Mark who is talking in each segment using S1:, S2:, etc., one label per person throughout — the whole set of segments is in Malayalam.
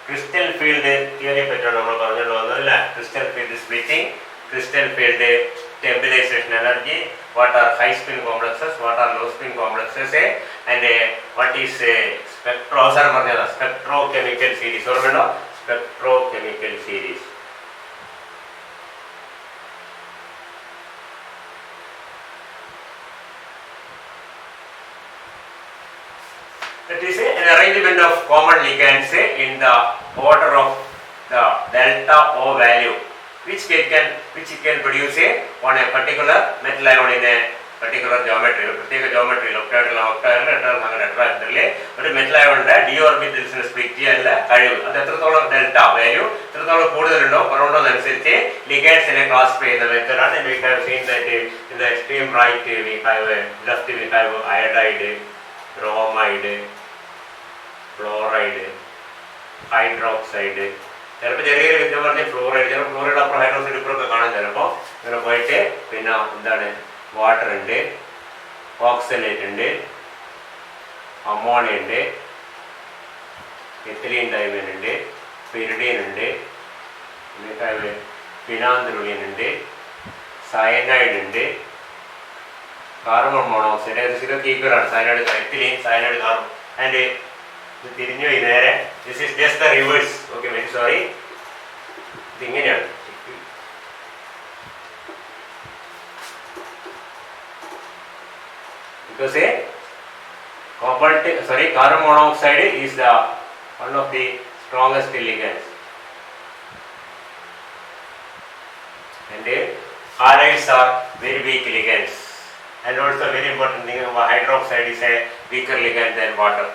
S1: crystal field theory പറ്റിയാണ് നമ്മൾ പറഞ്ഞുകൊണ്ട് വന്നത് അല്ലേ. crystal field splitting, crystal field stabilization energy, what are high spin complexes, what are low spin complexes, and what is spectrochemical series. ഓർമ്മയുണ്ടോ? spectrochemical series. That is an arrangement of common ligands in the order of the delta O value, which it can produce on a particular metal ion in a particular geometry. പ്രത്യേക geometry octahedral ഒരു മെറ്റൽ അയോണിന്റെ d ഓർബിറ്റൽസിനെ സ്പ്ലിറ്റ് ചെയ്യാനുള്ള കഴിവ്, അത് എത്രത്തോളം ഡെൽറ്റ വാല്യൂ എത്രത്തോളം കൂടുതലുണ്ടോ കുറവുണ്ടോ എന്നനുസരിച്ച് ലിഗാൻഡ്സിനെ ക്ലാസിഫൈ ചെയ്യുന്ന മെത്തേഡാണ്. We have seen that in the extreme right we have left we have iodide, bromide, fluoride, hydroxide. ചിലപ്പോൾ ചെറിയൊരു വിദ്യ പറഞ്ഞ ഫ്ലോറൈഡ്, ചിലപ്പോൾ ഫ്ലോറൈഡ് അപ്പുറം ഹൈഡ്രോക്സൈഡ് ഇപ്പുറമൊക്കെ കാണാൻ ചിലപ്പോൾ ഇങ്ങനെ പോയിട്ട് പിന്നെ എന്താണ് വാട്ടർ ഉണ്ട്, ഓക്സലേറ്റ് ഉണ്ട്, അമോണിയ ഉണ്ട്, എത്തിലീൻ ഡൈമൻ ഉണ്ട്, പിരിഡീൻ ഉണ്ട്, ഫിനാന്ത്രുലിൻ ഉണ്ട്, സയനൈഡ് ഉണ്ട്, കാർബൺ മോണോക്സൈഡ്. ഇതൊക്കെ ഈക്വലാണ്. Cyanide, ethylene, cyanide, carbon. And തിരിഞ്ഞു പോയി നേരെ. This is just the reverse. Okay, very sorry. ഇതിങ്ങനെയാണ്. Because carbon monoxide is the one of the strongest ligands, and halides are very weak ligands, and also very important thing, hydroxide is a weaker ligand than water.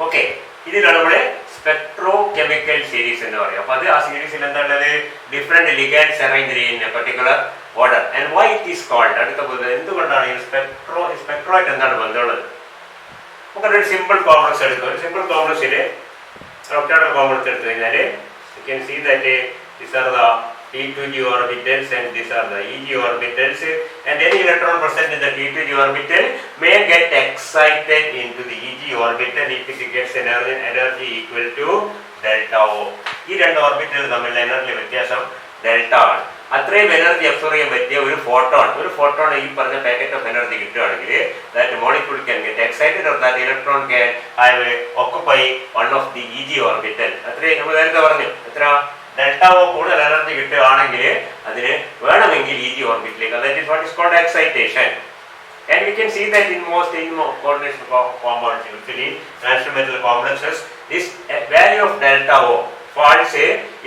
S1: Okay, ഇതിലാണ് നമ്മുടെ സ്പെക്ട്രോകെമിക്കൽ സീരീസ് എന്ന് പറയുക. അപ്പോൾ അത് ആ സീരീസിൽ എന്താണുള്ളത്? Different ligands arrange in a particular order. And why it is called. അടുത്ത എന്തുകൊണ്ടാണ് ഈ സ്പെക്ട്രോയിട്ട് എന്താണ് ബന്ധമുള്ളത്? നമുക്കൊരു സിമ്പിൾ കോംപ്ലക്സ് എടുക്കും. ഒരു സിമ്പിൾ കോംപ്ലക്സിൽ ഒക്ടാഡൽ കോംപ്ലക്സ് എടുത്തു കഴിഞ്ഞാൽ you can see that these are the T2g orbitals and these are the Eg orbitals, and any electron present in the T2g orbital may get excited into the Eg orbital if it gets energy equal to delta O. ഈ രണ്ട് ഓർബിറ്റൽ തമ്മിലുള്ള എനർജി വ്യത്യാസം ഡെൽറ്റ ആണ്. അത്രയും എനർജി അബ്സോർവ് ചെയ്യാൻ പറ്റിയ ഒരു ഫോട്ടോൺ ഈ പറഞ്ഞ പാക്കറ്റ് ഓഫ് എനർജി കിട്ടുകയാണെങ്കിൽ that molecule can get excited or that electron can occupy one of the Eg orbital. അത്രയും നമ്മൾ നേരത്തെ പറഞ്ഞു എത്ര ഡെൽറ്റ ഓ കൂടുതൽ എനർജി കിട്ടുകയാണെങ്കിൽ അതിന് വേണമെങ്കിൽ Eg ഓർബിറ്റിലേക്ക്. that is what is called excitation, and we can see that in most coordination compounds, usually transition metal complexes, this value of delta O falls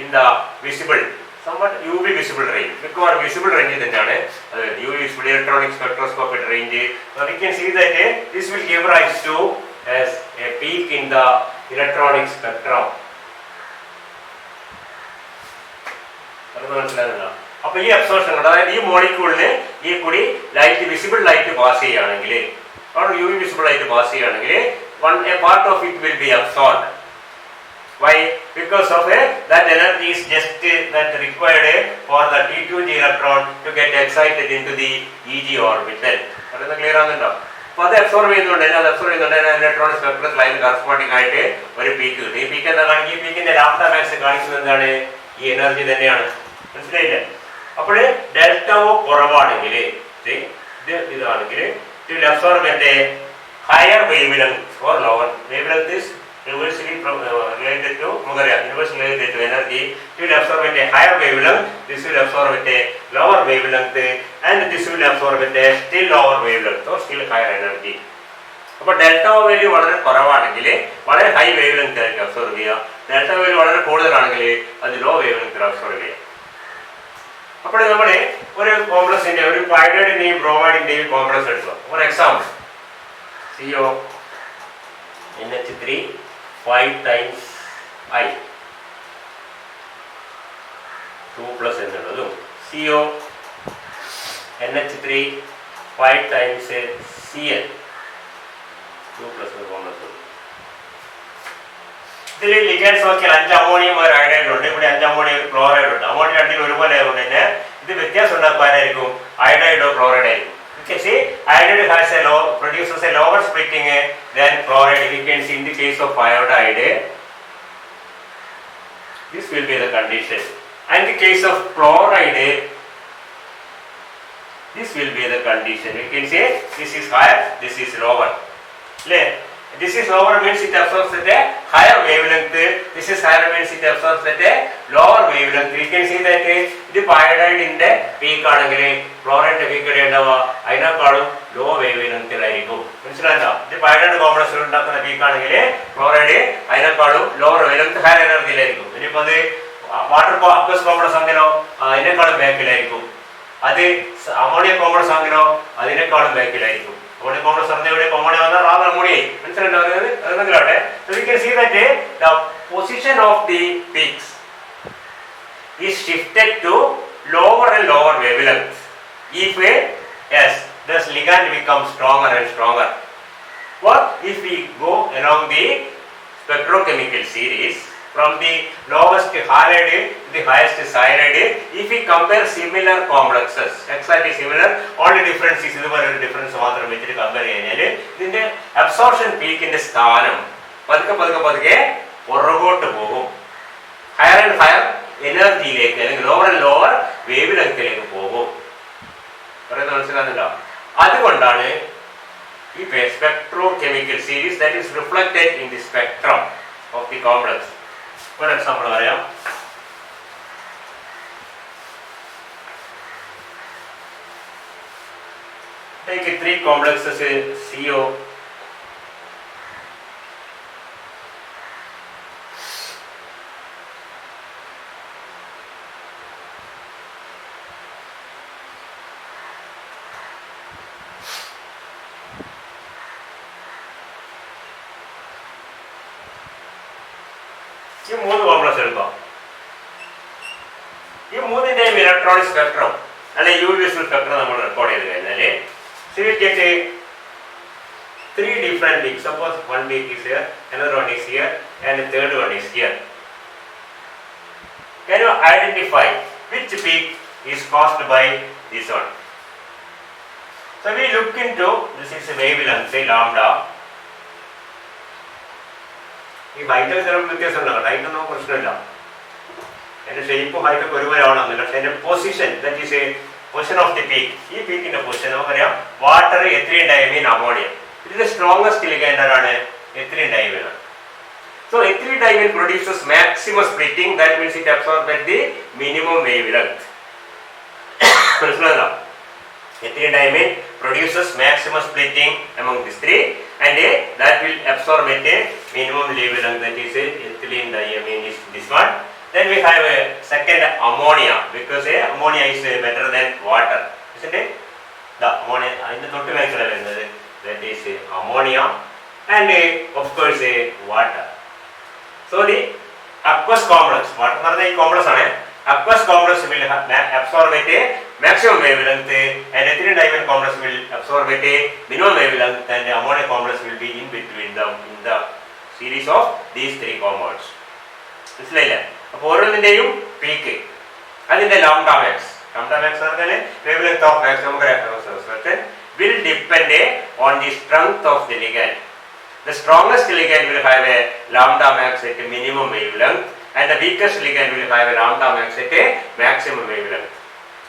S1: in the visible, somewhat UV visible range. മിക്കവാറും visible range തന്നെയാണ് അത് UV visible electronic spectroscopic range. So we can see that this will give rise to as a peak in the electronic spectrum. മനസ്സിലാകുന്നുണ്ടോ? അപ്പൊ ഈ അബ്സോർപ്ഷൻ, അതായത് ഈ മോളിക്യൂളിന് ഈ കൂടി ലൈറ്റ് വിസിബിൾ ലൈറ്റ് പാസ് ചെയ്യുകയാണെങ്കിൽ, UV visible light pass ചെയ്യുകയാണെങ്കിൽ a part of it will be absorbed. Why? Because of that energy is just that required for the T2g electron to get excited into the Eg orbital. പറയുന്നത് ക്ലിയർ ആകുന്നുണ്ടോ? അപ്പൊ അത് അബ്സോർവ് ചെയ്യുന്നുണ്ട് ഇലക്ട്രോൺ സ്പെക്ട്രത്തിൽ അതിന് കറസ്പോണ്ടിങ് ആയിട്ട് ഒരു പീക്ക് കിട്ടും. ഈ പീക്ക് എന്താ കാണിക്കുക? ഈ പീക്കിന്റെ ലാംഡ മാക്സ് കാണിക്കുന്നത് എന്താണ്? ഈ എനർജി തന്നെയാണ്. മനസ്സിലായില്ലേ? അപ്പോൾ ഡെൽറ്റ ഒ കുറവാണെങ്കിൽ ഇതാണെങ്കിൽ it will absorb at a higher wavelength or lower wavelength is universally related to universally related to energy. It will absorb at a higher wavelength, this will absorb at a lower wavelength, and this will absorb at a still lower wavelength or still higher energy. അപ്പോൾ ഡെൽറ്റ ഒ വാല്യൂ വളരെ കുറവാണെങ്കിൽ വളരെ ഹൈ വേവ് ലെങ്ത് ആയിരിക്കും അബ്സോർവ് ചെയ്യുക. ഡെൽറ്റ വാല്യൂ വളരെ കൂടുതലാണെങ്കിൽ അത് ലോ വേവ് ലെങ്ത്തിൽ അബ്സോർവ് ചെയ്യുക. അപ്പോൾ നമ്മൾ ഒരു കോംപ്ലക്സിന്റെ ഒരു പൈഡൈഡിന്റെയും ബ്രോമൈഡിന്റെയും കോംപ്ലക്സ് എടുക്കുക. For example CO NH3 5 times I 2+ എന്നുള്ളതും CO NH3 5 times Cl 2+ complex. ഇതിൽ ലിഗൻഡ്സ് നോക്കിയാൽ 5 അമോണിയം ഒരു അയഡൈഡ് ഉണ്ട്, ഇവിടെ 5 അമോണിയം ഒരു ക്ലോറൈഡ് ഉണ്ട്. അമോണിയം രണ്ടിലും ഒരുപോലെ ആയതുകൊണ്ട് തന്നെ ഇത് വ്യത്യാസം ഉണ്ടാക്കാനായിരിക്കും അയഡൈഡോ ക്ലോറൈഡ് ആയിരിക്കും. You can see iodide produces a lower splitting than chloride. You can see in the case of iodide This will be the condition. And in the case of chloride, this will be the condition. We can say this is higher, this is lower. This is lower means it absorbs at a higher wavelength. This is higher means it absorbs at a lower wavelength. We can see that the iodide in the peak chloride peak low wavelength. The iodide complex peak chloride lower wavelength, higher energy. Water aqueous complex back. Ammonia complex back. So we can see that the position of the peaks is shifted to lower and lower wavelengths. If the ligand becomes stronger and stronger. What if we go along the spectrochemical series from the lowest halide to the highest cyanide, if we compare similar complexes, exactly similar, only difference is the difference which compare the absorption peak in the sthanam higher and higher energy lower and lower wavelength a spectrochemical series that is reflected in the spectrum of the complex. For example, take 3 complexes CO, electronic spectrum and a UV spectrum recorded. So we get 3 different peaks. Suppose one peak is here, another one is here, and the third one is here. Can you identify which peak is caused by this one? So we look into this is a wavelength, say lambda. If height is height question and the shape of height and position, that is a position of the peak. This peak in the position of water, ethylene diamine, ammonia. It is the strongest ligand ethylene diamine. So ethylene diamine produces maximum splitting, that means it absorbs at the minimum wavelength. Ethylene diamine produces maximum splitting among these 3 and that will absorb at a minimum wavelength, that is ethylene diamine is this one. Then we have a second ammonia, because ammonia is better than water, isn't it? The ammonia in the that is ammonia and of course water. So the aqueous complex, water complex aqueous complex will absorb at a maximum wavelength and ethylene diamine complex will absorb at a minimum wavelength and the ammonia complex will be in between them in the series of these 3 compounds. It's like that. Peak and the lambda max wavelength of maximum characteristic will depend on the strength of the ligand. The strongest ligand will have a lambda max at a minimum wavelength and the weakest ligand will have a lambda max at a maximum wavelength.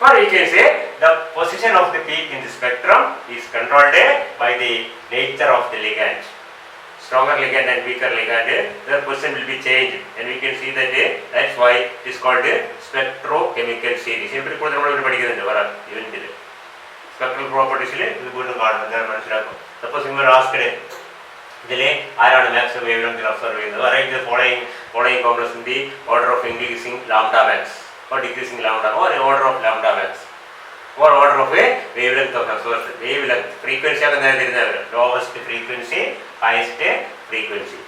S1: Or we can say the position of the peak in the spectrum is controlled by the nature of the ligand. Stronger ligand and weaker ligand, their position will be changed, and we can see that that's why it is called a spectrochemical series. Spectral properties suppose you were asked iron maximum wavelength observing, arrange the following complex in the order of increasing lambda max or decreasing lambda or in order of lambda max or order of a wavelength of absorption. Wavelength frequency lowest frequency, highest frequency.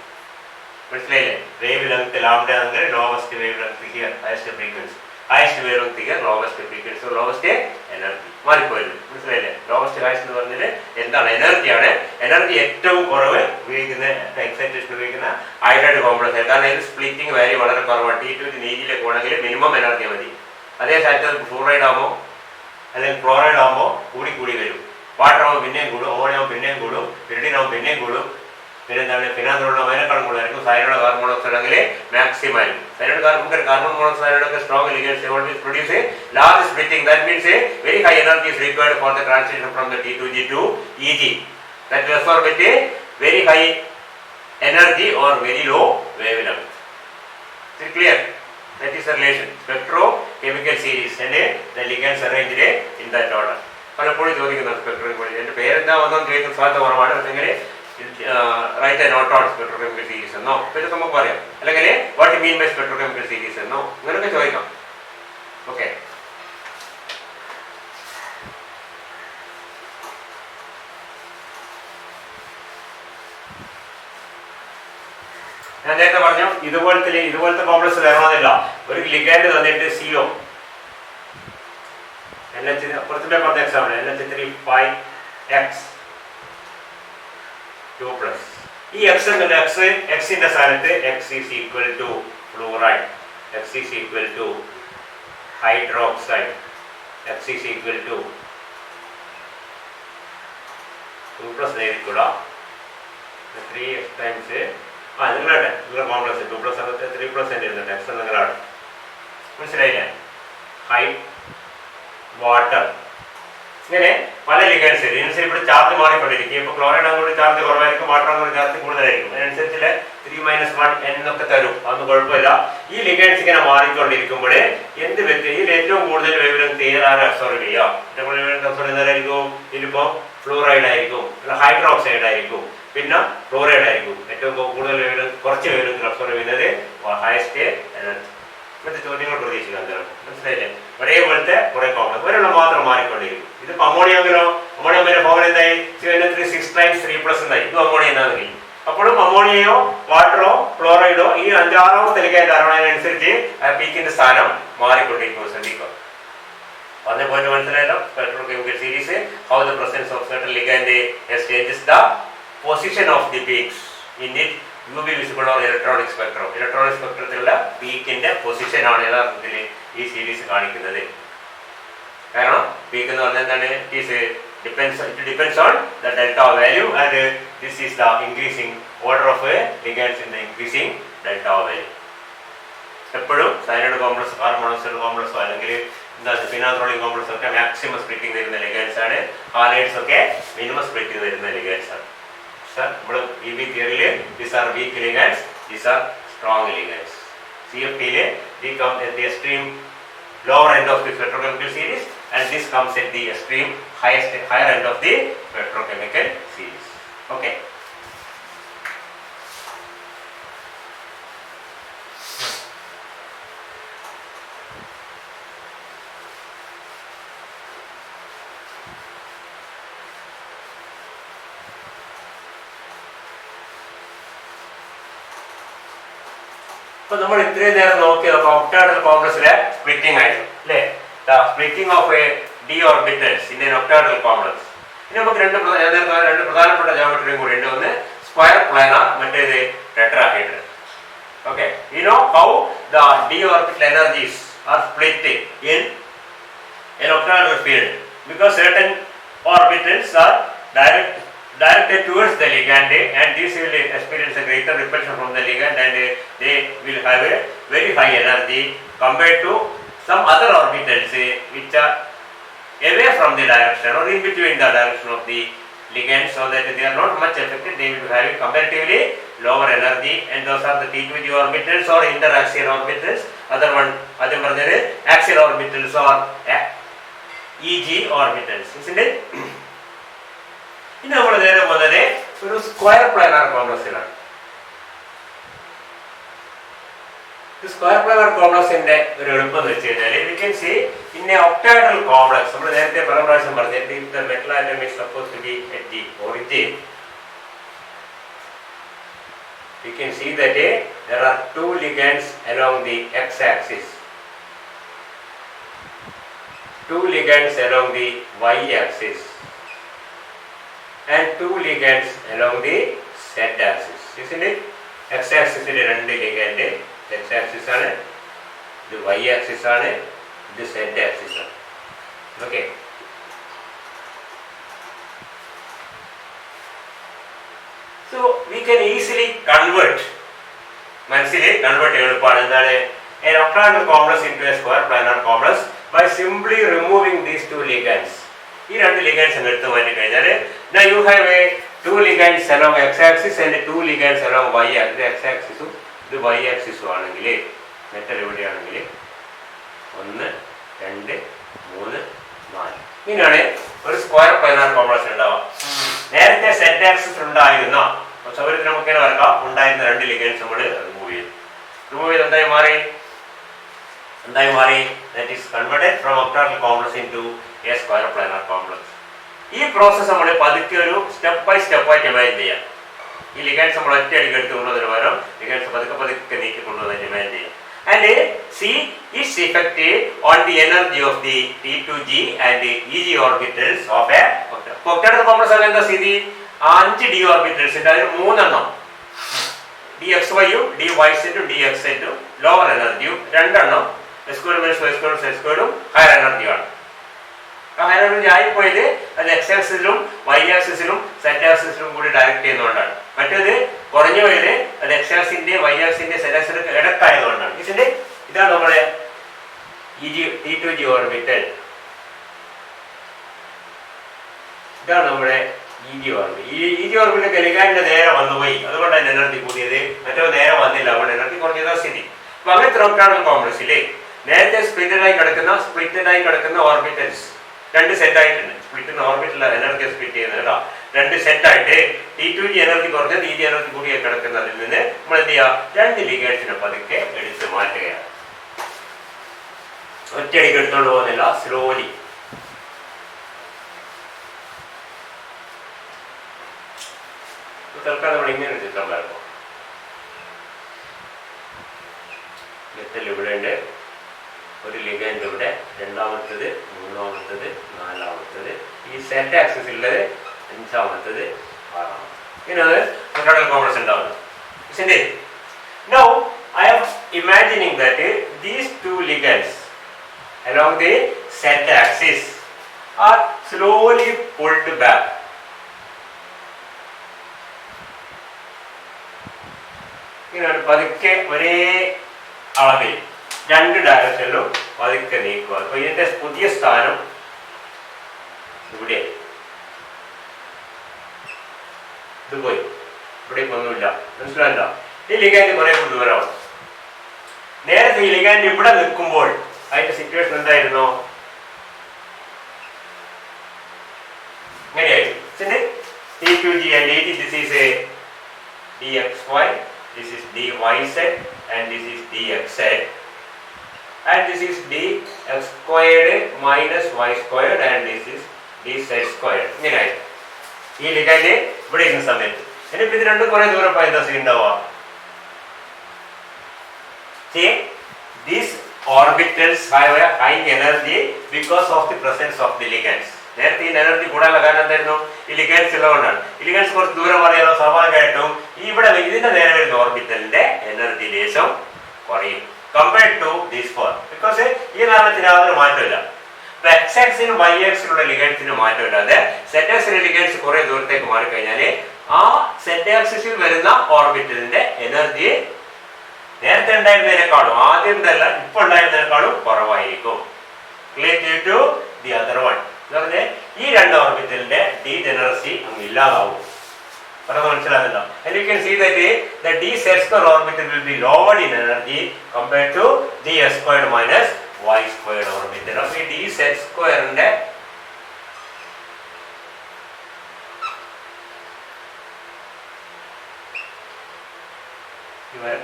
S1: Wavelength lambda lowest wavelength here, highest frequency. Highest wavelength here, lowest frequency. So lowest energy. Lowest highest energy energy excitation iodide complex splitting very T to the minimum energy. That fluoride and chloride water ammonia pyridine പിന്നെ എന്താണ് ഫിനാന്നുള്ള അതിനേക്കാളും കൂടുതലായിരിക്കും. സയനൈഡ് കാർബൺ മോണോക്സൈഡ് ആണെങ്കിൽ മാക്സിമം ആയിരിക്കും. സയനൈഡ് കാർബൺ മോണോക്സൈഡ് ഒക്കെ strong ലിഗൻഡ്സ് always produce a large splitting. That means a very high energy is required for the transition from the T2G to EG. That will absorb with a very high energy or very low wavelength. Is it clear? That is the relation. Spectrochemical series and the ligands arranged in that order. പലപ്പോഴും ചോദിക്കുന്ന സ്പെക്ട്രോകെമിക്കൽ എൻ്റെ പേരെന്താ വന്നതെന്ന് ചോദിക്കുന്ന സാധ്യത കുറവാണ്. പക്ഷെങ്കിൽ write a note on spectrochemical series എന്നോ ഇതൊക്കെ നമുക്ക് പറയാം. അല്ലെങ്കിൽ what you mean by spectrochemical series എന്നോ ഇങ്ങനെയൊക്കെ ചോദിക്കാം. ഓക്കെ, ഞാൻ നേരത്തെ പറഞ്ഞു ഇതുപോലത്തെ കോംപ്ലക്സ് വരണമെന്നില്ല. ഒരു ലിഗാൻഡ് തന്നിട്ട് CO കുറച്ചുകൂടെ പറഞ്ഞ എക്സാമ്പിൾ NH3 ഈ എക്സിന്റെ സ്ഥാനത്ത് X is equal to fluoride, X is equal to hydroxide, X is equal to 2+ നേരിട്ടുള്ള 3x times നിങ്ങളുടെ കോംപ്ലക്സ് 2+ 3+ ഇരുന്നുണ്ട്. X നിങ്ങളാണ് മനസ്സിലായില്ലേ? ഹൈ വാട്ടർ ഇങ്ങനെ പല ലിഗൻഡ്സ് ഇതിനനുസരിച്ച് ചാർജ് മാറിക്കൊണ്ടിരിക്കും. ഇപ്പോൾ ക്ലോറൈഡ് ആകുമ്പോൾ ചാർജ് കുറവായിരിക്കും, വാട്ടർ ആകുമ്പോൾ ചാർജ് കൂടുതലായിരിക്കും. അതിനനുസരിച്ച് 3-1 എന്നൊക്കെ തരും. അതൊന്നും കുഴപ്പമില്ല. ഈ ലിഗൻഡ്സ് ഇങ്ങനെ മാറിക്കൊണ്ടിരിക്കുമ്പോൾ എന്ത് വ്യക്തി ഇതിൽ ഏറ്റവും കൂടുതൽ വേവലെങ്ത് ഏതാണ് അബ്സോർബ് ചെയ്യുക? ഏറ്റവും കൂടുതൽ അബ്സോർബ് ചെയ്യുന്നതായിരിക്കും. ഇതിലിപ്പോൾ ഫ്ലൂറൈഡ് ആയിരിക്കും, ഹൈഡ്രോക്സൈഡ് ആയിരിക്കും, പിന്നെ ക്ലോറൈഡ് ആയിരിക്കും. ഏറ്റവും കൂടുതൽ വേവലെങ്ത് കുറച്ച് വേവലെങ്ത് അബ്സോർബ് ചെയ്യുന്നത് ഹയസ്റ്റ് എനർജി. ഇങ്ങനത്തെ ചോദ്യങ്ങൾ പ്രതീക്ഷിക്കാൻ തരാം. മനസ്സിലായില്ലേ? ഒരേപോലത്തെ കുറെ കോമൺ ഒരെണ്ണം മാത്രം മാറിക്കൊണ്ടിരിക്കും. ഇത് അമോണിയെങ്കിലോ അമോണിയ ഫോമിൽ എന്തായി 6 times 3+ എന്നായി. ഇത് അമോണിയ എന്നാണെങ്കിൽ അപ്പോഴും അമോണിയയോ വാട്ടറോ ക്ലോറൈഡോ ഈ 5-6 ലിഗാൻഡ് അറിയണതിനനുസരിച്ച് പീക്കിന്റെ സ്ഥാനം മാറിക്കൊണ്ടിരിക്കും. ശ്രദ്ധിക്കുക. പറഞ്ഞ പോയിന്റ് മനസ്സിലായല്ലോ? Spectrochemical series how the presence of certain ligand changes the position of the peaks in it UV visible or electronic spectrum. Electronic സ്പെക്ട്രത്തിലുള്ള പീക്കിന്റെ പൊസിഷനാണ് യഥാർത്ഥത്തിൽ ഈ സീരീസ് കാണിക്കുന്നത്. കാരണം പീക്ക് എന്ന് പറഞ്ഞാൽ എന്താണ്? It depends on the delta value and this is the increasing order of ligands in the increasing delta value. എപ്പോഴും സയനൈഡ് കോംപ്ലക്സ്, കാർബൺ മോണോക്സൈഡ് കോംപ്ലക്സോ അല്ലെങ്കിൽ ഫിനാൻത്രോളിക് കോംപ്ലക്സ് ഒക്കെ മാക്സിമം സ്പ്ലിറ്റിംഗ് തരുന്ന ലിഗൻഡ്സ് ആണ്. ഹാലൈഡ്സ് ഒക്കെ മിനിമം സ്പ്ലിറ്റിംഗ് തരുന്ന ലിഗൻഡ്സ് ആണ്. നമ്മുടെ EV തിയറിയിൽ these are weak ligands, these are strong ligands. CFT they come at the extreme lower end of the spectrochemical series and this comes at the extreme higher end of the spectrochemical series. Okay. അപ്പോൾ നമ്മൾ ഇത്രയും നേരം നോക്കിയത് ഒക്ടാഡൽ കോംപ്ലക്സിലെ സ്പ്ലിറ്റിംഗ് ആയിരുന്നു അല്ലേ? Splitting of a D orbitals in an octahedral complex. ഇനി നമുക്ക് രണ്ട് പ്രധാനപ്പെട്ട ജോമെട്രിയും കൂടി ഉണ്ട്. ഒന്ന് സ്ക്വയർ പ്ലാനാർ, മറ്റേത് tetrahedral. Okay, you know how the D orbital energies are split in an octagonal field because certain orbitals are directed towards the ligand and these will experience a greater repulsion from the ligand and they will have a very high energy compared to some other orbitals which are away from the direction or in between the direction of the ligand, so that they are not much affected. They will be having comparatively lower energy and those are the T2G orbitals or interaxial orbitals. Other പറഞ്ഞത് axial orbitals or EG orbitals, isn't it? ഇനി നമ്മൾ നേരെ പോകുന്നത് ഒരു സ്ക്വയർ പ്ലാനാർ കോംപ്ലക്സിലാണ്. സ്ക്വയർ പ്ലാനാർ കോംപ്ലക്സിന്റെ ഒരു എളുപ്പം എന്ന് വെച്ച് കഴിഞ്ഞാൽ we can see in a octahedral complex, നമ്മൾ നേരത്തെ പല പ്രാവശ്യം പറഞ്ഞിട്ട് if the metal atom is supposed to be at the origin, we can see that there are two ligands along the x-axis, two ligands along the y-axis and two ligands along the z-axis, isn't it? X-axis il rendu ligand, x-axis aanu, idu y-axis aanu, idu z-axis aanu. Okay. So we can easily convert. മനസ്സിലെ കൺവേർട്ട് എളുപ്പമാണ്. എന്താണ്? an octagonal complex into a square planar complex by simply removing these two ligands. ഈ രണ്ട് ലിഗൻഡ്സ് എടുത്ത് മാറ്റി കഴിഞ്ഞാൽ now you have a two ligands along x axis and two ligands along y axis. x axisഉം ഇത് y axisഉം ആണെങ്കിൽ മെറ്റൽ എവിടെയാണെങ്കിൽ 1 2 3 4 ഇങ്ങനെയാണ് ഒരു സ്ക്വയർ പ്ലാനാർ കോംപ്ലക്സ് ഉണ്ടാവുക. നേരത്തെ സെറ്റ് ആക്സിസ് ഉണ്ടായിരുന്ന സൗകര്യത്തിന് നമുക്ക് വരക്കാം ഉണ്ടായിരുന്ന രണ്ട് ലിഗൻഡ്സ് നമ്മൾ റിമൂവ് ചെയ്ത് എന്തായി മാറി that is converted from octagonal complex into a square planar complex. ഈ പ്രോസസ് നമ്മൾ പതുക്കെ ഒരു സ്റ്റെപ്പ് ബൈ സ്റ്റെപ്പ് ആയിട്ട് ഇമാജിൻ ചെയ്യാം. ഈ ലിഗൻഡ്സ് നമ്മൾ ഒറ്റയടിക്ക് എടുത്ത് കൊണ്ടുവന്നതിന് പകരം ലിഗൻഡ്സ് പതുക്കെ നീക്കി കൊണ്ടുവന്നിട്ട് ഇമാജിൻ ചെയ്യാം. And see its effect on the energy of the T2G and EG orbitals of a octagonal complex. എന്താ സ്ഥിതി? 5 d orbitals ഉണ്ട്. അതിൽ 3 എണ്ണം dxyയും dyzഉം dxzഉം ലോവർ എനർജിയും 2 എണ്ണം s² - y² z² ഹയർ എനർജിയാണ്. ഹയർ എനർജി ആയിപ്പോയത് അത് x ആക്സിസിലും y ആക്സിസിലും z ആക്സിസിലും കൂടി ഡയറക്റ്റ് ചെയ്യുന്നതുകൊണ്ടാണ്. മറ്റേത് കുറഞ്ഞു പോയത് അത് x ആക്സിന്റെ y ആക്സിന്റെ z ആക്സിന്റെ ഇടക്കായതുകൊണ്ടാണ്. ഇതാണ് നമ്മുടെ T2G ഓർബിറ്റൽ. ഇതാണ് നമ്മുടെ EG ഓർബിറ്റൽ ലിഗാൻഡിന്റെ നേരെ വന്നുപോയി, അതുകൊണ്ടാണ് എനർജി കൂടിയത്. മറ്റോ നേരെ വന്നില്ല, അതുകൊണ്ട് എനർജി കുറഞ്ഞതാ സ്ഥിതി. അപ്പൊ അങ്ങനത്തെ octagonal കോംപ്ലക്സില് നേരത്തെ സ്പ്ലിറ്റഡ് ആയി കിടക്കുന്ന ഓർബിറ്റൽസ് രണ്ട് സെറ്റ് ആയിട്ടുണ്ട്. സ്പ്ലിറ്റുന്ന ഓർബിറ്റൽ എനർജി സ്പ്ലിറ്റ് ചെയ്യുന്നത് കേട്ടോ. രണ്ട് സെറ്റ് ആയിട്ട് T2G എനർജി കുറഞ്ഞത് EG എനർജി കൂടിയ കിടക്കുന്നതിൽ നിന്ന് നമ്മൾ എന്ത് ചെയ്യുക? രണ്ട് ലിഗൻഡ്സിനെ പതുക്കെ എടുത്ത് മാറ്റുകയാണ്. ഒറ്റയടിക്ക് എടുത്തോണ്ട് പോകുന്നില്ല, സ്ലോലി. തൽക്കാലം നമ്മൾ ഇങ്ങനെ ഒരു ചിത്രം വരക്കും. മെറ്റൽ ഇവിടെ ഉണ്ട്, ഒരു ലിഗൻഡ് ഇവിടെ, രണ്ടാമത്തത്, മൂന്നാമത്തത്, നാലാമത്തത്, ഈ സെറ്റ് ആക്സിസ് ഉള്ളത്, അഞ്ചാമത്തത്, ആറാമത്തത്. ഇങ്ങനെയാണ് octagonal complex ഉണ്ടാവുന്നത്. Now I am imagining that these two ligands along the set axis are slowly pulled back. ഇങ്ങനെയാണ് പതുക്കെ ഒരേ അളവിൽ രണ്ട് ഡയറക്ഷനിലും പതുക്കെ നീക്കുക. അപ്പൊ ഇതിന്റെ പുതിയ സ്ഥാനം ഇവിടെ, ഇത് പോയി, ഇവിടെ ഒന്നുമില്ല. മനസ്സിലായില്ല? ഈ ലിഗാൻഡ് കുറെ ദൂരമാണ്. നേരത്തെ ഈ ലിഗാൻഡ് ഇവിടെ നിൽക്കുമ്പോൾ അതിന്റെ സിറ്റുവേഷൻ എന്തായിരുന്നു? ഇങ്ങനെയായിരുന്നു. T2G and EG, this is a dxy, this is dyz, and this is dxz, and this is dx squared minus y squared, and this is dz squared. ഇങ്ങനെയായി ഈ ലിഗാൻഡ് ഇവിടെ ഇരുന്ന സമയത്ത്. ഇനിയിപ്പോ ഇത് രണ്ടും കുറെ ദൂരം പോയി എന്താ ഉണ്ടാവുക? See, these orbitals have a high energy because of the presence of the ligands. നേരത്തെ ഈ എനർജി കൂടാനുള്ള കാരണം എന്തായിരുന്നു? ഈ ലിഗൻഡ്സ് ഉള്ളതുകൊണ്ടാണ്. ഈ ലിഗൻഡ്സ് കുറച്ച് ദൂരം പറയാനോ സ്വാഭാവികമായിട്ടും ഇവിടെ ഇതിന്റെ നേരെ വരുന്ന ഓർബിറ്റലിന്റെ എനർജി ലേശം കുറയും compared to these four. Because ഈ നാളത്തിന് യാതൊരു മാറ്റമില്ല. ഇപ്പൊ എക്സ് ആക്സിനും വൈ ആക്സിനുള്ള ലിഗൻഡ്സിന് മാറ്റമില്ലാതെ സെറ്റ് ആക്സിലെ ലിഗൻഡ്സ് കുറെ ദൂരത്തേക്ക് മാറിക്കഴിഞ്ഞാല് ആ സെറ്റ് ആക്സിസിൽ വരുന്ന ഓർബിറ്റലിന്റെ എനർജി നേരത്തെ ഉണ്ടായിരുന്നതിനേക്കാളും, ആദ്യമല്ല ഇപ്പൊ ഉണ്ടായിരുന്നതിനേക്കാളും കുറവായിരിക്കും. Relative to the other one എന്ന് പറഞ്ഞാൽ ഈ രണ്ട് ഓർബിറ്റലിന്റെ ഡീജനറസി അങ്ങ് ഇല്ലാതാവും. പറഞ്ഞത് മനസ്സിലാകുന്നുണ്ടോ? And you can see that the dz² orbital will be lowered in energy compared to dx² minus y² orbital. അപ്പോൾ ഈ dz²ന്റെ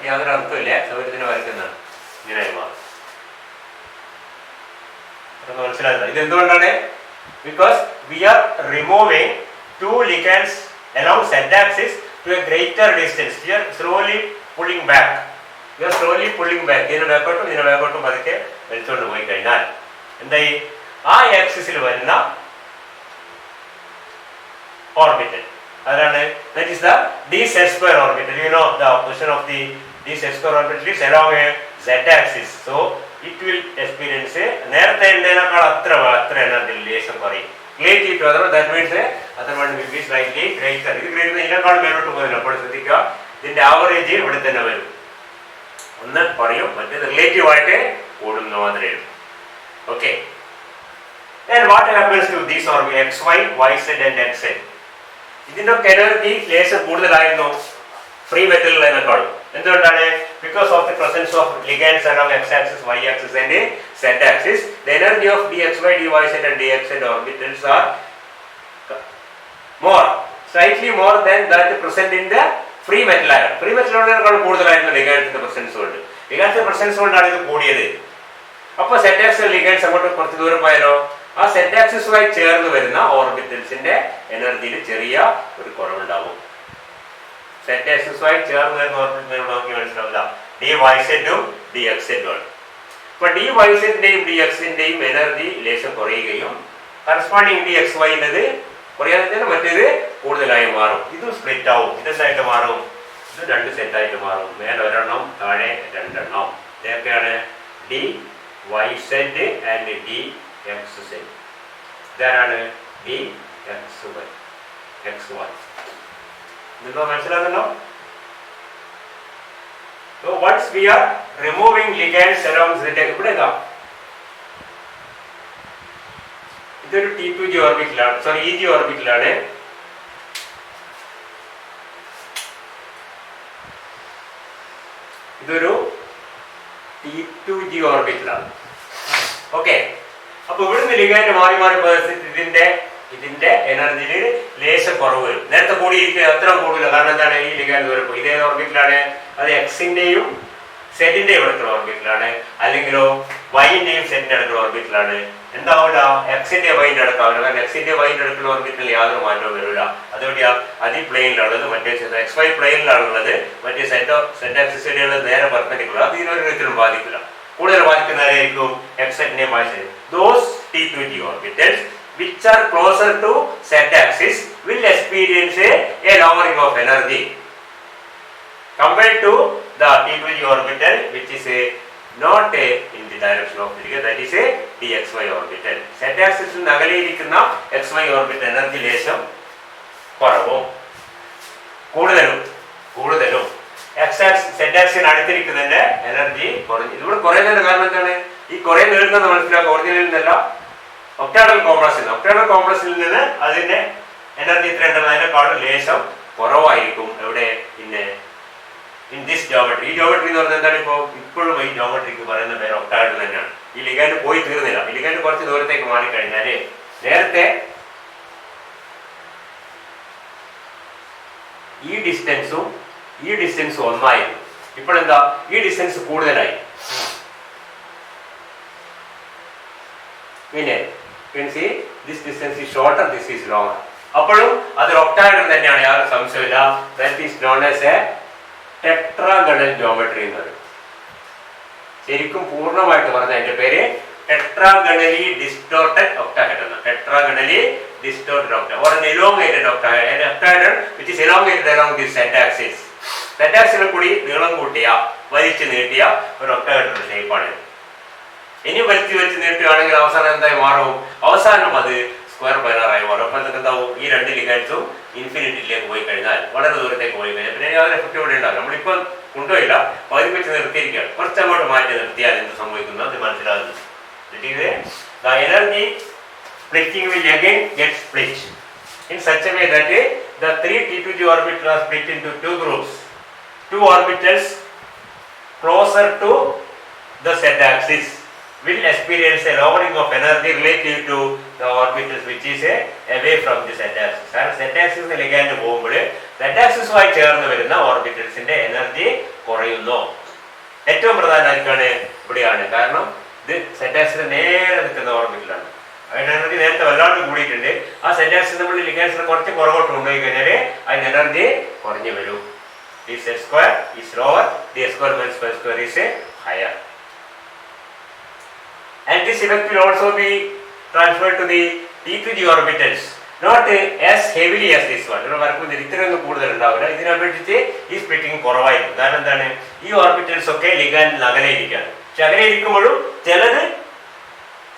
S1: യാതൊരു അർത്ഥമില്ല, സൗകര്യത്തിന് വരയ്ക്കുന്നതാണ്. ഇങ്ങനെ മാറും. മനസ്സിലാകുന്നത്? ഇത് എന്തുകൊണ്ടാണ്? Because we are removing two ligands along z-axis to a greater distance. We are slowly pulling back. We are slowly pulling back. ഇതിനെ ബാക്കോട്ടും പതുക്കെ വലിച്ചുകൊണ്ട് പോയി കഴിഞ്ഞാൽ എന്തായി? ആ ആക്സിസിൽ വരുന്ന ഓർബിറ്റൽ അതാണ്, that is the dz² orbital. You know the position of the dz² orbital is along a z-axis. So it will experience നേരത്തെ ഉണ്ടേനേക്കാൾ അത്ര എനർജി ലേശം കുറയും. relative to other, that means other one will be slightly greater. ഇത് ഗ്രേറ്റർ ഇതിനേക്കാൾ മേലോട്ട് പോകുന്നില്ല. അപ്പോൾ ശ്രദ്ധിക്കുക, ഇതിന്റെ ആവറേജ് ഇവിടെ തന്നെ വരും. ഒന്ന് പറയും, മറ്റേത് റിലേറ്റീവ് ആയിട്ട് കൂടുന്നു മാത്രമേ ഉള്ളൂ. Okay. And what happens to these orbits xy, yz and xz? ഇതിന്റെ ഒക്കെ എനർജി ലേശം കൂടുതലായിരുന്നു ഫ്രീ മെറ്റലിനേക്കാൾ. എന്തുകൊണ്ടാണ്? Because of the presence of ligands along x axis, y axis and z axis. The energy of dxy, dyz and dxz orbitals are more, slightly more than that present in the free metal atom. Free metal atom കൂടുതലായിരുന്നു ലിഗാൻഡ്സിന്റെ പ്രസൻസ് കൊണ്ട്. ലിഗാൻഡ്സിന്റെ പ്രസൻസ് കൊണ്ടാണ് ഇത് കൂടിയത്. അപ്പോൾ z axis ലിഗാൻഡ്സ് അങ്ങോട്ട് കുറച്ച് ദൂരം പോയാലോ, ആ z ആക്സിസുമായി ചേർന്ന് വരുന്ന ഓർബിറ്റൽസിന്റെ എനർജിയിൽ ചെറിയ ഒരു കുറവുണ്ടാവും. z ആക്സിസുമായി ചേർന്ന് വരുന്ന ഓർബിറ്റൽ നോക്കി മനസ്സിലാവില്ല, dyz-ഉം dxz-ഉം ആണ്. അപ്പൊ dyz-ന്റെയും dxz-ന്റെയും എനർജി ലേശം കുറയുകയും കറസ്പോണ്ടിങ് dxy-ൻ്റെത് കുറയാതെ തന്നെ മറ്റേത് കൂടുതലായി മാറും. ഇതും സ്പ്ലിറ്റ് ആവും. ഇതെന്തായിട്ട് മാറും? ഇത് രണ്ട് സെറ്റായിട്ട് മാറും. മേലെ ഒരെണ്ണം, താഴെ രണ്ടെണ്ണം. ഇതൊക്കെയാണ് dyz and dxz. ഇതാണ് dxy. നിങ്ങൾ മനസ്സിലാകുന്നല്ലോ? So once we are removing ligands around z, ഇവിടെ ഇതാ ഇതൊരു T2g ഓർബിറ്റലാണ്, സോറി EG ഓർബിറ്റലാണ്. ഇതൊരു T2g ഓർബിറ്റലാണ്. ഓക്കെ. അപ്പൊ ഇവിടുന്ന് ലിഗാൻഡ് മാറി മാറി ഇതിന്റെ എനർജിയിൽ ലേശം കുറവ് വരും. നേരത്തെ കൂടിയിരിക്കുക അത്ര കൂടില്ല. കാരണം എന്താണ്? ഈ ലിഗാൻഡ് ദൂരം പോയി. ഇതേ ഓർബിറ്റലാണ്, അത് എക്സിന്റെയും സെറ്റിന്റെയും ഇടയ്ക്കുള്ള ഓർബിറ്റലാണ്, അല്ലെങ്കിലോ വൈന്റെയും സെറ്റിന്റെ ഇടയ്ക്കുള്ള ഓർബിറ്റലാണ്. എന്താവില്ല? എക്സിന്റെ വൈൻ്റെ അടുക്കാവില്ല. കാരണം എക്സിന്റെ വൈൻ്റെ അടുക്കുള്ള ഓർബിറ്റലിൽ യാതൊരു മാറ്റവും വരില്ല. അതുകൊണ്ടാ അത് ഈ പ്ലെയിനിലാണുള്ളത്, മറ്റേ XY പ്ലെയിനിലാണുള്ളത്. മറ്റേ സെറ്റ് ആക്സിസിന്റെ നേരെ പെർപെൻഡിക്കുലർ. അത് ഇതിനൊരു വിധത്തിലും ബാധിക്കില്ല. കൂടുതൽ ബാധിക്കുന്നതായിരിക്കും xz-നെ ബാധിച്ചത്. Those T2g orbitals which are closer to z axis will experience a lowering of energy compared to the T2g orbital which is not in the direction of the ligand, that is a dxy orbital. Z axis ൽ അകലെയിരിക്കുന്ന xy orbital എനർജി ലേശം കുറവും കൂടുതലും z axis അടുത്തിരിക്കുന്നതിന്റെ എനർജി കുറഞ്ഞു. ഇവിടെ കുറയുന്നതിന്റെ കാരണം എന്താണ്? ഈ കുറയുന്ന എടുക്കുന്നത് മനസ്സിലാക്കുക. ഒറിജിനലിൽ നിന്നല്ല, ഒക്ടാഡൽ കോംപ്ലക്സിൽ നിന്ന് അതിന്റെ എനർജി എത്ര ഉണ്ടെന്ന് അതിനെക്കാളും ലേശം കുറവായിരിക്കും. എവിടെ? പിന്നെ ഇൻ ദിസ് ജോമെട്രി. ഈ ജോമെട്രി എന്ന് പറഞ്ഞാൽ എന്താണ്? ഇപ്പോഴും ഈ ജോമെട്രിക്ക് പറയുന്ന പേര് ഒക്ടാഡൽ തന്നെയാണ്. ഈ ലിഗാൻഡ് പോയി തീർന്നില്ല. ഈ ലിഗാൻഡ് കുറച്ച് ദൂരത്തേക്ക് മാറിക്കഴിഞ്ഞാല് നേരത്തെ ഈ ഡിസ്റ്റൻസും ഒന്നായിരുന്നു. ഇപ്പോഴെന്താ? ഈ ഡിസ്റ്റൻസ് കൂടുതലായി. പിന്നെ this distance is shorter, this is longer. അപ്പോഴും അത് ഒക്ടാഹെഡ്രൺ തന്നെയാണ്, യാതൊരു സംശയമില്ല. That is known as a tetragonal geometry എന്ന് പറയും. ശരിക്കും പൂർണ്ണമായിട്ട് പറഞ്ഞ അതിന്റെ പേര് tetragonally distorted octahedron. Tetragonally distorted octahedron or an elongated octahedron. An octahedron which is elongated along the z axis. Z axis കൂടി നീളം കൂട്ടിയ, വലിച്ചു നീട്ടിയ ഒരു ഒക്ടാഹെഡ്രൺ ഷേപ്പാണ്. ഇനി വലിച്ചു നീട്ടുകയാണെങ്കിൽ അവസാനം എന്തായി മാറും? അവസാനം അത് സ്ക്വയർ പ്ലാനറായി മാറും. അപ്പോൾ എന്തൊക്കെ എന്താവും? ഈ രണ്ട് ലിഗാൻഡ്സും ഇൻഫിനിറ്റിയിലേക്ക് പോയി കഴിഞ്ഞാൽ, വളരെ ദൂരത്തേക്ക് പോയി കഴിഞ്ഞാൽ പിന്നെ യാതൊരു എഫക്റ്റ് ഇവിടെ ഉണ്ടാകും. നമ്മളിപ്പോൾ കൊണ്ടുപോയില്ല, പകുതി വെച്ച് നിർത്തിയിരിക്കുകയാണ്. കുറച്ചങ്ങോട്ട് മാറ്റി നിർത്തിയാൽ എന്ത് സംഭവിക്കുന്നു അത് മനസ്സിലാകുന്നു. The energy splitting will again get split in such a way that the three T2g orbitals are split into two groups. Two orbitals closer to the z axis will experience a lowering of energy relative to the orbitals which is away from the z axis. കാരണം z axis ligand പോകുമ്പോൾ z axis-മായി ചേർന്ന് വരുന്ന ഓർബിറ്റൽസിന്റെ എനർജി കുറയുന്നു. ഏറ്റവും പ്രധാനമായിട്ടാണ് ഇവിടെയാണ്. കാരണം ഇത് z axis നേരെ നിൽക്കുന്ന ഓർബിറ്റലാണ്. അതിന്റെ എനർജി നേരത്തെ വല്ലാണ്ട് കൂടിയിട്ടുണ്ട്. ആ z axis നമ്മൾ ലിഗാൻഡ്സിനെ കുറച്ച് പുറകോട്ട് കൊണ്ടുപോയി കഴിഞ്ഞാൽ അതിന്റെ എനർജി കുറഞ്ഞു വരും. The z square is lower, the square minus y square is higher. And this effect will also be transferred to the T2g orbitals, not as heavily as this one. വർക്കുമ്പോൾ ഇത്രയൊന്നും കൂടുതൽ ഉണ്ടാവില്ല. ഇതിനപേക്ഷിച്ച് ഈ സ്പ്ലിറ്റിംഗ് കുറവായിരിക്കും. കാരണം എന്താണ്? ഈ ഓർബിറ്റൽസ് ഒക്കെ ലിഗാൻഡിൽ അകലെ ഇരിക്കുകയാണ്. പക്ഷെ അകലെ ഇരിക്കുമ്പോഴും ചിലത്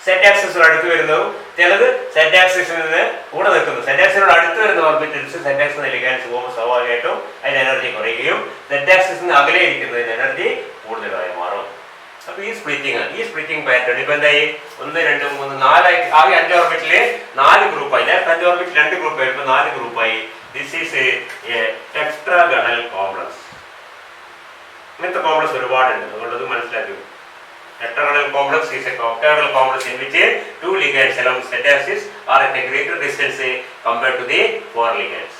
S1: z ആക്സിസിൽ അടുത്ത് വരുന്നതും ചിലത് സെറ്റ് ആക്സിസിൽ നിന്ന് കൂടെ നിൽക്കുന്നു. സെറ്റ് ആക്സിനോട് അടുത്ത് വരുന്ന ഓർബിറ്റൽസ് സെറ്റ് ആക്സിൽ ലിഗാൻസ് പോകുമ്പോൾ സ്വാഭാവികമായിട്ടും അതിന് എനർജി കുറയുകയും സെറ്റ് ആക്സിൽ നിന്ന് അകലെ ഇരിക്കുന്നതിന് എനർജി കൂടുതലായി മാറും. അപ്പൊ ഈ സ്പ്ലിറ്റിംഗ് പാറ്റേൺ ഇപ്പൊ എന്തായി 1 2 3 4 ആകെ 5 ഓർബിറ്റില് 4 ഗ്രൂപ്പായി. നേരത്തെ 5 ഓർബിറ്റിൽ 2 ഗ്രൂപ്പായി, ഇപ്പൊ 4 ഗ്രൂപ്പായി. This is a tetragonal complex. ഇങ്ങനത്തെ കോംപ്ലക്സ് ഒരുപാടുണ്ട്, അതുകൊണ്ടത് മനസ്സിലാക്കി. Tetragonal complex is a octagonal complex in which 2 ligands along Z axis are at a greater distance compared to the 4 ligands.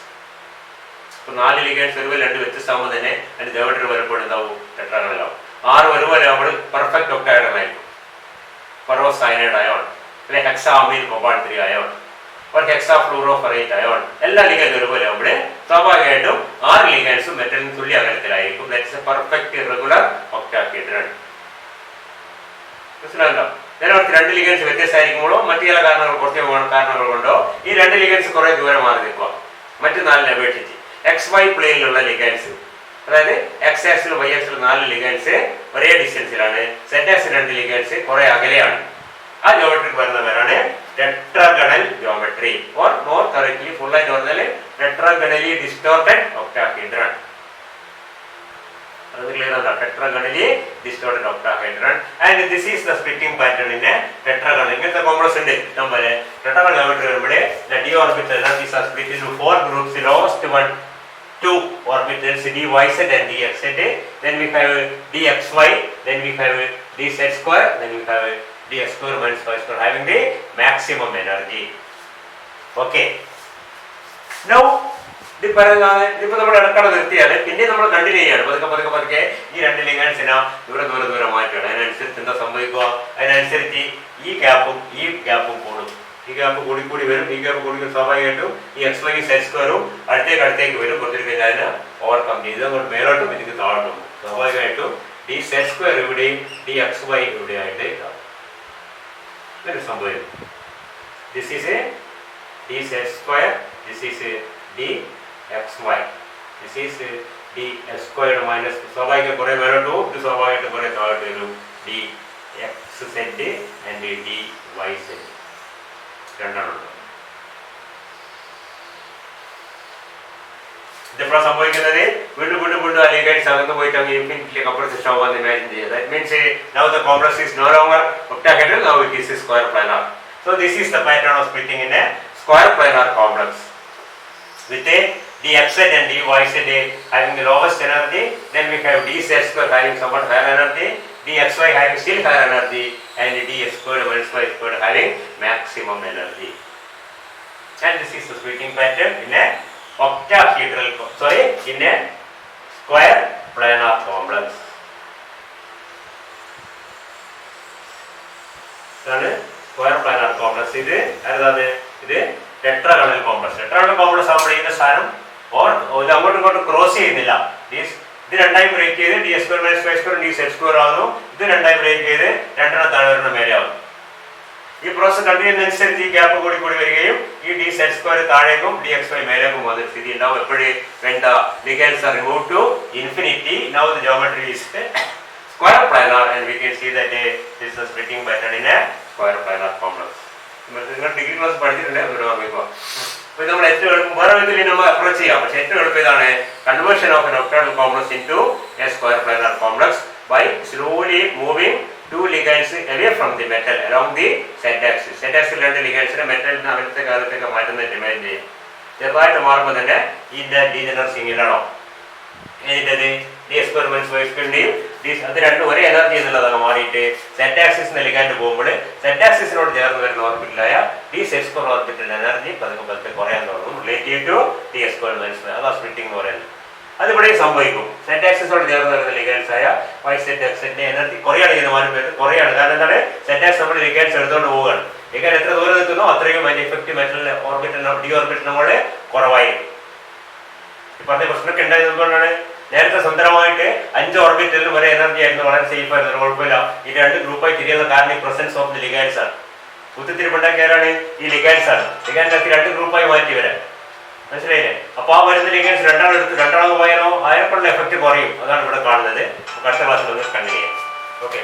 S1: So 4 ligands വരുമ്പോൾ 2 വ്യത്യസ്തമാകുമ്പോൾ തന്നെ അതിന്റെ ജോമെട്രി വരപ്പോൾ എന്താവും? ടെട്രാഗണൽ ആവും. 6 വരുമ്പോൾ നമ്മൾ പെർഫെക്റ്റ് ഒക്ടാഗണൽ ആയിരിക്കും. പെറോസയനൈഡ് അയോൺ, അല്ലെങ്കിൽ ഹെക്സാമീൻ കോബാൾട്ട് 3 അയോൺ, ഒരു ഹെക്സാഫ്ലൂറോഫറേറ്റ് അയോൺ, എല്ലാ ലിഗൻഡ് ഒരുപോലെ ആവുമ്പോൾ സ്വാഭാവികമായിട്ടും 6 ലിഗൻഡ്സും മെറ്റലിന് തുല്യ അകലത്തിലായിരിക്കും. That's a perfect irregular octahedron. മനസ്സിലായല്ലോ? ചിലവർക്ക് 2 ലിഗൻസ് വ്യത്യസ്തമായിരിക്കുമ്പോഴോ മറ്റു ചില കുറച്ച് കാരണങ്ങൾ കൊണ്ടോ ഈ 2 ലിഗൻസ് കുറെ ദൂരം മാറി നിൽക്കുക മറ്റു 4 അപേക്ഷിച്ച്. XY പ്ലെയിനിലുള്ള ലിഗൻസ്, അതായത് X axle Y axle 4 ligands ഒരേ ഡിസ്റ്റൻസിലാണ്. സെറ്റ് ആക്സിൽ 2 ലിഗൻസ് കുറെ അകലെയാണ്. ആ ജോമെട്രിക്ക് വരുന്ന പേരാണ് tetragonal geometry, or more correctly full ആയിട്ട് പറഞ്ഞാൽ tetragonally distorted octahedron. Tetragonally distorted octahedron, and this is the splitting pattern in a tetragonal. ഇങ്ങനത്തെ കോംപ്ലക്സ് ഉണ്ട് നമ്മുടെ ടെട്രാഗണൽ ജോമെട്രി വരുമ്പോൾ the d orbital energies are split into 4 groups. The lowest one 2 orbitals dYz and dxz. Then we have dxy, then we have dz square, then we have dx square minus y square having the maximum energy. Okay, now ഇതിപ്പോ നമ്മൾ ഇടക്കാട് നിർത്തിയാണ്, പിന്നെ നമ്മൾ കണ്ടിന്യൂ ചെയ്യാണ്. പതുക്കെ ഈ 2 ലിഗൻസിനെ ദൂരെ മാറ്റുകയാണ്. അതിനനുസരിച്ച് എന്താ സംഭവിക്കുക? അതിനനുസരിച്ച് ഈ ഗ്യാപ്പും കൂടും. ഈ ഗ്യാപ്പ് കൂടി വരും. ഈ ഗ്യാപ്പ് കൂടി സ്വാഭാവികമായിട്ടും ഈ XY സെറ്റ് സ്ക്വയറും അടുത്തേക്ക് വരും. കുറച്ചൊരു കഴിഞ്ഞാൽ അതിനെ ഓവർകം ചെയ്ത് അങ്ങോട്ട് മേലോട്ടും ഇതിന് താഴോട്ടും സ്വാഭാവികമായിട്ടും ഡി സെറ്റ് സ്ക്വയർ ഇവിടെയും dxy ഇവിടെയായിട്ട് ഇതാവും. ഇതൊരു സംഭവിക്കും. This is A D set square, this is dxy, this is dx squared minus സ്വാഭാവിക കുറെ മേലോട്ട് പോകും, ഇത് സ്വാഭാവികമായിട്ട് കുറെ താഴോട്ട് വരും. dxz and dyz രണ്ടെണ്ണം. ഇതെപ്പോഴാണ് സംഭവിക്കുന്നത്? വീണ്ടും ആ ലിഗൻസ് അകന്ന് പോയിട്ട് അങ്ങ് ഇൻഫിനിറ്റിലേക്ക് അപ്പുറത്ത് ആവാന്ന് ഇമാജിൻ ചെയ്യുക. That means now the complex is no longer octahedral, now it is a square planar. So this is the pattern of splitting in a square planar complex with a dxz and dyz having the lowest energy, then we have dz square having somewhat higher energy, dxy having still higher energy, and dx squared minus y squared having maximum energy. And this is the splitting pattern in a octahedral, in a square planar complex. Square planar complex ഇത് ടെട്രാഗണൽ കോംപ്ലക്സ്. ടെട്രാഗണൽ കോംപ്ലക്സ് ആകുമ്പോൾ ഇതിന്റെ സ്ഥാനം ഇത് അങ്ങോട്ടും ഇങ്ങോട്ടും ക്രോസ് ചെയ്യുന്നില്ല. ഇത് രണ്ടായി ബ്രേക്ക് ചെയ്ത് dx square minus y square dz square ആകുന്നു. ഇത് രണ്ടായി ബ്രേക്ക് ചെയ്ത് രണ്ടെണ്ണം താഴെ വരുന്ന മേലെ ആകുന്നു. ഈ പ്രോസസ് കണ്ടിന്യൂ ചെയ്യുന്നതനുസരിച്ച് ഈ ഗ്യാപ്പ് കൂടി വരികയും ഈ dz square താഴേക്കും dxy മേലേക്കും പോകുന്ന സ്ഥിതി ഉണ്ടാവും. എപ്പോഴും when the ligands are removed to infinity, now the geometry is square planar, and we can see that this is the splitting pattern in a square planar complex. നിങ്ങൾ ഡിഗ്രി ക്ലാസ് പഠിച്ചിട്ടുണ്ട്, അതൊരു ഓർമ്മിക്കുക. അപ്പൊ നമ്മൾ ഏറ്റവും എളുപ്പം വേറെ വിധത്തിൽ നമ്മൾ അപ്രോച്ച് ചെയ്യാം. പക്ഷെ ഏറ്റവും എളുപ്പം ഇതാണ് conversion of an octagonal complex into a square planar complex by slowly moving 2 ligands away from the metal along the z axis. Z axis 2 ligandsനെ മെറ്റലിന് അകലത്തെ കാലത്തേക്ക് മാറ്റുന്ന ഡിമാൻഡ് ചെയ്യും. ചെറുതായിട്ട് മാറുമ്പോൾ തന്നെ ഇതിന്റെ degeneracy ഇല്ലാണോ ഇതിൻ്റെത് dx square minus y square അത് രണ്ടും ഒരേ എനർജി എന്നുള്ളതൊക്കെ മാറിയിട്ട് സെറ്റ് ആക്സിസിന് ലിഗാൻഡ് പോകുമ്പോൾ സെറ്റ് ആക്സിസിനോട് ചേർന്ന് വരുന്ന ഓർബിറ്റലായ dz square ഓർബിറ്റൽ എനർജി പതുക്കെ കുറയാൻ തുടങ്ങും relative to dx square minus y. അതാ സ്പ്ലിറ്റിംഗ് എന്ന് പറയുന്നത്. അതിവിടെ സംഭവിക്കും. സെറ്റ് ആക്സിസോട് ചേർന്ന് വരുന്ന ലിഗാൻസ് ആയ y സെറ്റ് എക്സിന്റെ എനർജി കുറയാണ് ചെയ്യുന്ന മാറ്റം വരുന്നത് കുറയാണ്. കാരണം എന്താണ്? സെറ്റ് ആക്സ് നമ്മൾ ലിഗാൻസ് എടുത്തുകൊണ്ട് പോവുകയാണ്. ലിഗാൻഡ് എത്ര ദൂരം നിൽക്കുന്നോ അത്രയും അതിന്റെ effect metal orbital D orbital നമ്മളെ കുറവായിരിക്കും. ഈ പറഞ്ഞ പ്രശ്നമൊക്കെ ഉണ്ടായത് എന്തുകൊണ്ടാണ്? നേരത്തെ സ്വന്തമായിട്ട് 5 ഓർബിറ്റലിലും ഒരേ എനർജി ആയിരുന്നു, വളരെ സേഫ് ആയിരുന്നു, കുഴപ്പമില്ല. ഈ 2 ഗ്രൂപ്പായി തിരിയുന്ന കാരണം ഈ പ്രസൻസ് ഓഫ് ദി ലിഗാൻസ് ആണ്. കുത്തിത്തിരിപ്പുണ്ടാക്കിയാലാണ് ഈ ലിഗാൻസ് ആണ്. ലിഗാൻസ് 2 ഗ്രൂപ്പായി മാറ്റി വരാം. മനസ്സിലായില്ലേ? അപ്പൊ ആ വരുന്ന ലിഗാൻസ് രണ്ടാമത് പോയാലോ അതിനെക്കൊണ്ടുള്ള എഫക്റ്റ് കുറയും. അതാണ് ഇവിടെ കാണുന്നത്. അടുത്ത ക്ലാസ്സിൽ കണ്ടിന്യൂ ചെയ്യാം. ഓക്കെ.